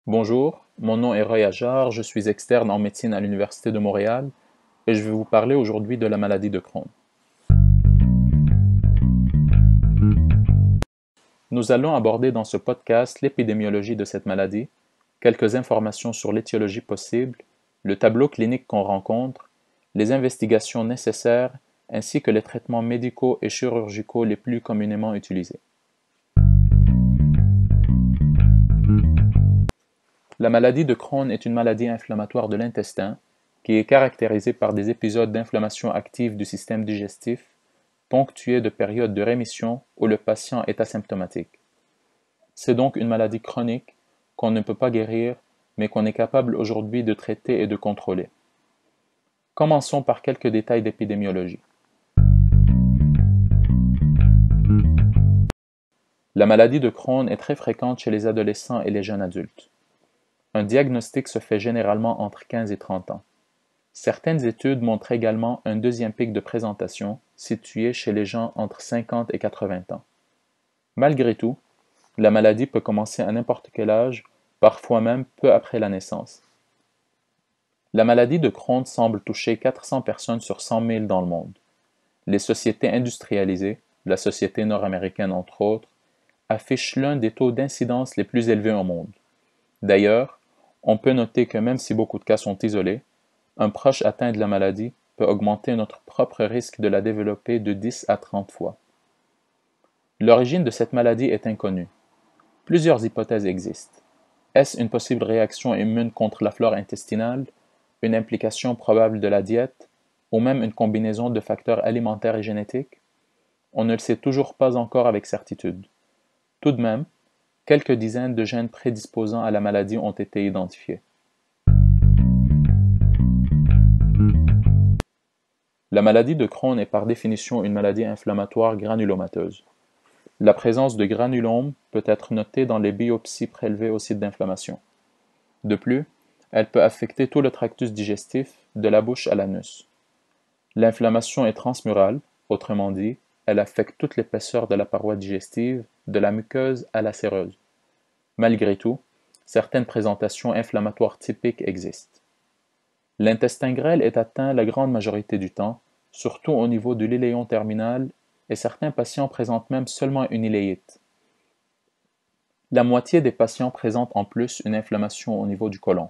Bonjour, mon nom est Roy Ajar, je suis externe en médecine à l'Université de Montréal et je vais vous parler aujourd'hui de la maladie de Crohn. Nous allons aborder dans ce podcast l'épidémiologie de cette maladie, quelques informations sur l'étiologie possible, le tableau clinique qu'on rencontre, les investigations nécessaires ainsi que les traitements médicaux et chirurgicaux les plus communément utilisés. La maladie de Crohn est une maladie inflammatoire de l'intestin qui est caractérisée par des épisodes d'inflammation active du système digestif, ponctués de périodes de rémission où le patient est asymptomatique. C'est donc une maladie chronique qu'on ne peut pas guérir, mais qu'on est capable aujourd'hui de traiter et de contrôler. Commençons par quelques détails d'épidémiologie. La maladie de Crohn est très fréquente chez les adolescents et les jeunes adultes. Un diagnostic se fait généralement entre 15 et 30 ans. Certaines études montrent également un deuxième pic de présentation situé chez les gens entre 50 et 80 ans. Malgré tout, la maladie peut commencer à n'importe quel âge, parfois même peu après la naissance. La maladie de Crohn semble toucher 400 personnes sur 100 000 dans le monde. Les sociétés industrialisées, la société nord-américaine entre autres, affichent l'un des taux d'incidence les plus élevés au monde. D'ailleurs, on peut noter que même si beaucoup de cas sont isolés, un proche atteint de la maladie peut augmenter notre propre risque de la développer de 10 à 30 fois. L'origine de cette maladie est inconnue. Plusieurs hypothèses existent. Est-ce une possible réaction immune contre la flore intestinale, une implication probable de la diète, ou même une combinaison de facteurs alimentaires et génétiques? On ne le sait toujours pas encore avec certitude. Tout de même, quelques dizaines de gènes prédisposants à la maladie ont été identifiés. La maladie de Crohn est par définition une maladie inflammatoire granulomateuse. La présence de granulomes peut être notée dans les biopsies prélevées au site d'inflammation. De plus, elle peut affecter tout le tractus digestif, de la bouche à l'anus. L'inflammation est transmurale, autrement dit, elle affecte toute l'épaisseur de la paroi digestive, de la muqueuse à la séreuse. Malgré tout, certaines présentations inflammatoires typiques existent. L'intestin grêle est atteint la grande majorité du temps, surtout au niveau de l'iléon terminal, et certains patients présentent même seulement une iléite. La moitié des patients présentent en plus une inflammation au niveau du côlon.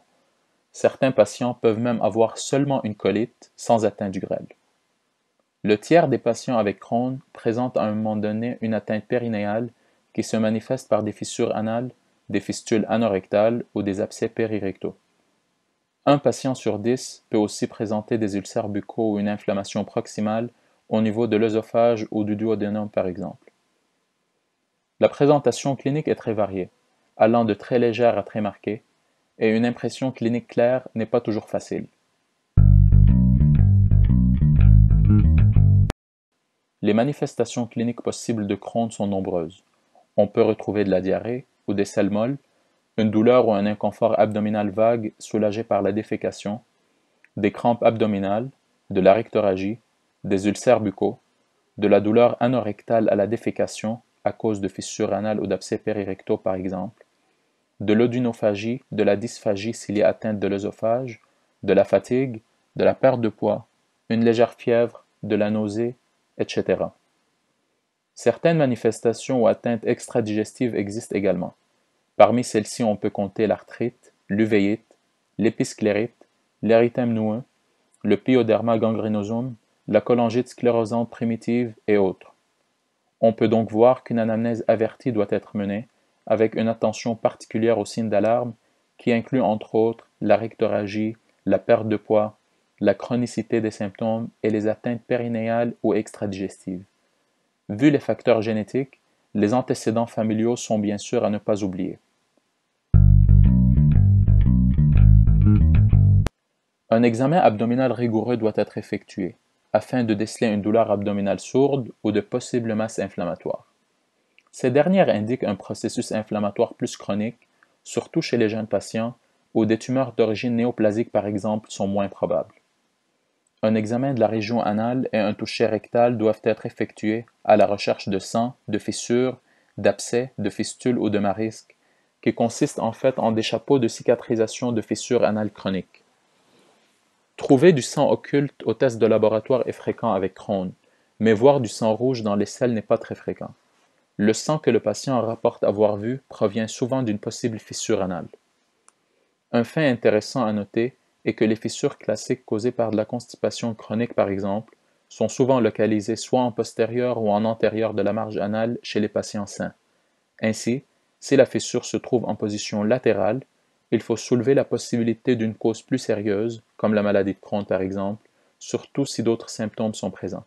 Certains patients peuvent même avoir seulement une colite, sans atteinte du grêle. Le tiers des patients avec Crohn présentent à un moment donné une atteinte périnéale qui se manifeste par des fissures anales, des fistules anorectales ou des abcès périrectaux. Un patient sur 10 peut aussi présenter des ulcères buccaux ou une inflammation proximale au niveau de l'œsophage ou du duodénum par exemple. La présentation clinique est très variée, allant de très légère à très marquée, et une impression clinique claire n'est pas toujours facile. Les manifestations cliniques possibles de Crohn sont nombreuses. On peut retrouver de la diarrhée ou des selles molles, une douleur ou un inconfort abdominal vague soulagé par la défécation, des crampes abdominales, de la rectorragie, des ulcères buccaux, de la douleur anorectale à la défécation à cause de fissures anales ou d'abcès périrectaux par exemple, de l'odynophagie, de la dysphagie s'il y a atteinte de l'œsophage, de la fatigue, de la perte de poids, une légère fièvre, de la nausée, etc. Certaines manifestations ou atteintes extradigestives existent également. Parmi celles-ci, on peut compter l'arthrite, l'uvéite, l'épisclérite, l'érythème noueux, le pyoderma gangrenosum, la cholangite sclérosante primitive et autres. On peut donc voir qu'une anamnèse avertie doit être menée, avec une attention particulière aux signes d'alarme, qui inclut entre autres la rectorragie, la perte de poids, la chronicité des symptômes et les atteintes périnéales ou extradigestives. Vu les facteurs génétiques, les antécédents familiaux sont bien sûr à ne pas oublier. Un examen abdominal rigoureux doit être effectué, afin de déceler une douleur abdominale sourde ou de possibles masses inflammatoires. Ces dernières indiquent un processus inflammatoire plus chronique, surtout chez les jeunes patients, où des tumeurs d'origine néoplasique par exemple sont moins probables. Un examen de la région anale et un toucher rectal doivent être effectués à la recherche de sang, de fissures, d'abcès, de fistules ou de marisques, qui consistent en fait en des chapeaux de cicatrisation de fissures anales chroniques. Trouver du sang occulte au test de laboratoire est fréquent avec Crohn, mais voir du sang rouge dans les selles n'est pas très fréquent. Le sang que le patient rapporte avoir vu provient souvent d'une possible fissure anale. Un fait intéressant à noter est que les fissures classiques causées par de la constipation chronique par exemple, sont souvent localisées soit en postérieur ou en antérieur de la marge anale chez les patients sains. Ainsi, si la fissure se trouve en position latérale, il faut soulever la possibilité d'une cause plus sérieuse, comme la maladie de Crohn par exemple, surtout si d'autres symptômes sont présents.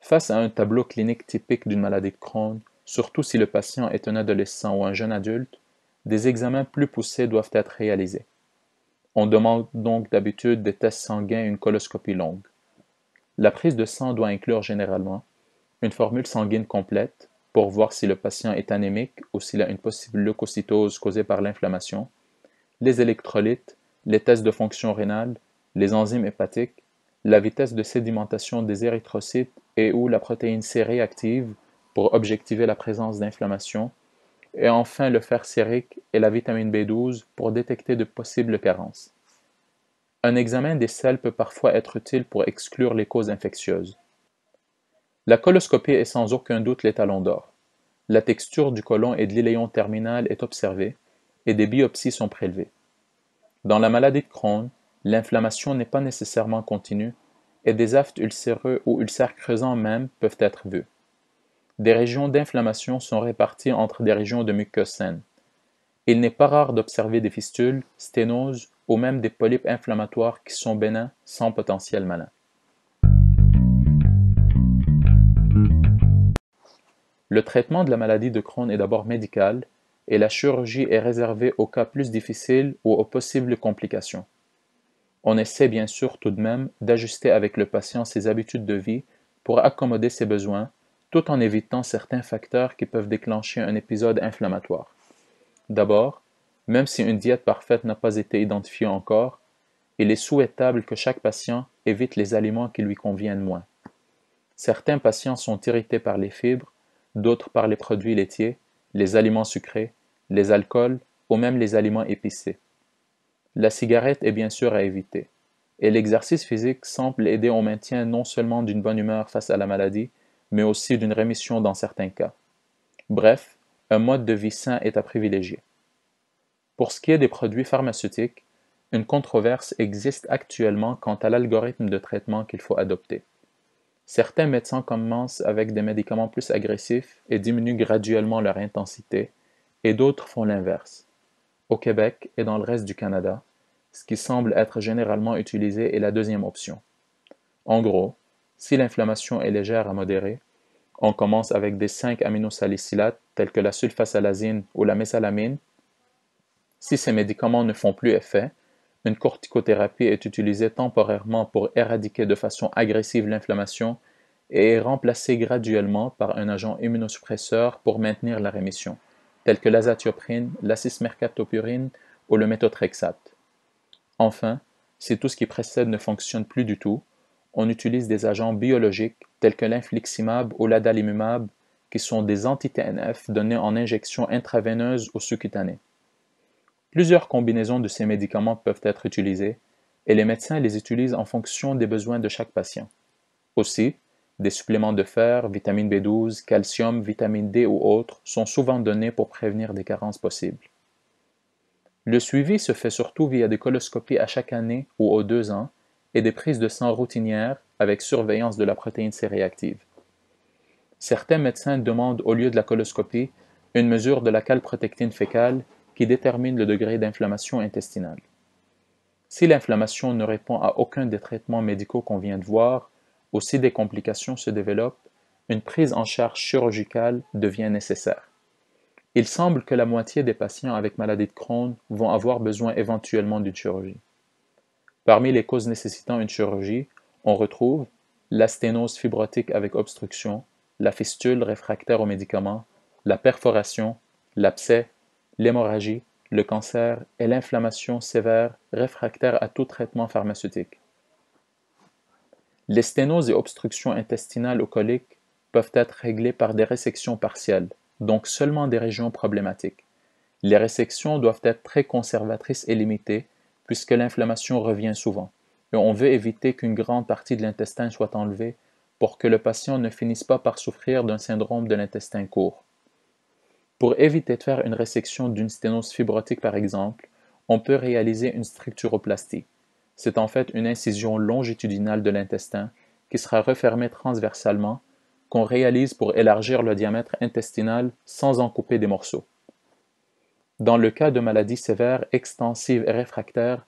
Face à un tableau clinique typique d'une maladie de Crohn, surtout si le patient est un adolescent ou un jeune adulte, des examens plus poussés doivent être réalisés. On demande donc d'habitude des tests sanguins et une coloscopie longue. La prise de sang doit inclure généralement une formule sanguine complète pour voir si le patient est anémique ou s'il a une possible leucocytose causée par l'inflammation, les électrolytes, les tests de fonction rénale, les enzymes hépatiques, la vitesse de sédimentation des érythrocytes et ou la protéine C réactive pour objectiver la présence d'inflammation, et enfin le fer sérique et la vitamine B12 pour détecter de possibles carences. Un examen des selles peut parfois être utile pour exclure les causes infectieuses. La coloscopie est sans aucun doute l'étalon d'or. La texture du côlon et de l'iléon terminal est observée et des biopsies sont prélevées. Dans la maladie de Crohn, l'inflammation n'est pas nécessairement continue et des aftes ulcéreux ou ulcères creusants même peuvent être vus. Des régions d'inflammation sont réparties entre des régions de muqueuse saine. Il n'est pas rare d'observer des fistules, sténoses ou même des polypes inflammatoires qui sont bénins sans potentiel malin. Le traitement de la maladie de Crohn est d'abord médical et la chirurgie est réservée aux cas plus difficiles ou aux possibles complications. On essaie bien sûr tout de même d'ajuster avec le patient ses habitudes de vie pour accommoder ses besoins, tout en évitant certains facteurs qui peuvent déclencher un épisode inflammatoire. D'abord, même si une diète parfaite n'a pas été identifiée encore, il est souhaitable que chaque patient évite les aliments qui lui conviennent moins. Certains patients sont irrités par les fibres, d'autres par les produits laitiers, les aliments sucrés, les alcools ou même les aliments épicés. La cigarette est bien sûr à éviter, et l'exercice physique semble aider au maintien non seulement d'une bonne humeur face à la maladie, mais aussi d'une rémission dans certains cas. Bref, un mode de vie sain est à privilégier. Pour ce qui est des produits pharmaceutiques, une controverse existe actuellement quant à l'algorithme de traitement qu'il faut adopter. Certains médecins commencent avec des médicaments plus agressifs et diminuent graduellement leur intensité, et d'autres font l'inverse. Au Québec et dans le reste du Canada, ce qui semble être généralement utilisé est la deuxième option. En gros, si l'inflammation est légère à modérée, on commence avec des 5-aminosalicylates tels que la sulfasalazine ou la mésalamine. Si ces médicaments ne font plus effet, une corticothérapie est utilisée temporairement pour éradiquer de façon agressive l'inflammation et est remplacée graduellement par un agent immunosuppresseur pour maintenir la rémission, tel que l'azatioprine, la cismercaptopurine ou le méthotrexate. Enfin, si tout ce qui précède ne fonctionne plus du tout, on utilise des agents biologiques tels que l'infliximab ou l'adalimumab, qui sont des anti-TNF donnés en injection intraveineuse ou sous-cutanée. Plusieurs combinaisons de ces médicaments peuvent être utilisées et les médecins les utilisent en fonction des besoins de chaque patient. Aussi, des suppléments de fer, vitamine B12, calcium, vitamine D ou autres sont souvent donnés pour prévenir des carences possibles. Le suivi se fait surtout via des coloscopies à chaque année ou aux 2 ans et des prises de sang routinières avec surveillance de la protéine C réactive. Certains médecins demandent au lieu de la coloscopie une mesure de la calprotectine fécale qui détermine le degré d'inflammation intestinale. Si l'inflammation ne répond à aucun des traitements médicaux qu'on vient de voir, ou si des complications se développent, une prise en charge chirurgicale devient nécessaire. Il semble que la moitié des patients avec maladie de Crohn vont avoir besoin éventuellement d'une chirurgie. Parmi les causes nécessitant une chirurgie, on retrouve la sténose fibrotique avec obstruction, la fistule réfractaire aux médicaments, la perforation, l'abcès, l'hémorragie, le cancer et l'inflammation sévère réfractaire à tout traitement pharmaceutique. Les sténoses et obstructions intestinales ou coliques peuvent être réglés par des résections partielles, donc seulement des régions problématiques. Les résections doivent être très conservatrices et limitées, puisque l'inflammation revient souvent, et on veut éviter qu'une grande partie de l'intestin soit enlevée pour que le patient ne finisse pas par souffrir d'un syndrome de l'intestin court. Pour éviter de faire une résection d'une sténose fibrotique par exemple, on peut réaliser une structuroplastie. C'est en fait une incision longitudinale de l'intestin qui sera refermée transversalement, qu'on réalise pour élargir le diamètre intestinal sans en couper des morceaux. Dans le cas de maladies sévères, extensives et réfractaires,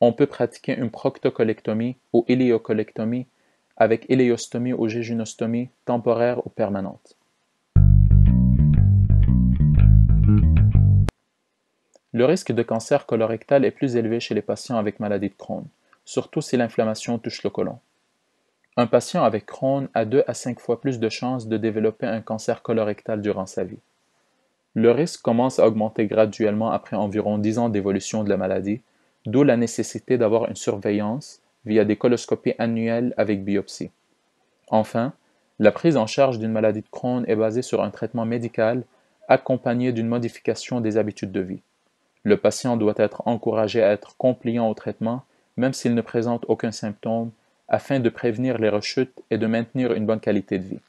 on peut pratiquer une proctocolectomie ou iléocolectomie avec iléostomie ou jéjunostomie temporaire ou permanente. Le risque de cancer colorectal est plus élevé chez les patients avec maladie de Crohn, surtout si l'inflammation touche le côlon. Un patient avec Crohn a 2 à 5 fois plus de chances de développer un cancer colorectal durant sa vie. Le risque commence à augmenter graduellement après environ 10 ans d'évolution de la maladie, d'où la nécessité d'avoir une surveillance via des coloscopies annuelles avec biopsie. Enfin, la prise en charge d'une maladie de Crohn est basée sur un traitement médical accompagné d'une modification des habitudes de vie. Le patient doit être encouragé à être compliant au traitement, même s'il ne présente aucun symptôme, afin de prévenir les rechutes et de maintenir une bonne qualité de vie.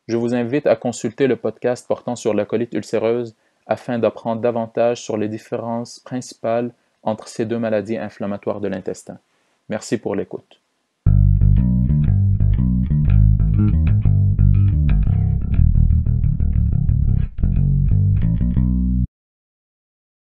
Je vous invite à consulter le podcast portant sur la colite ulcéreuse afin d'apprendre davantage sur les différences principales entre ces deux maladies inflammatoires de l'intestin. Merci pour l'écoute.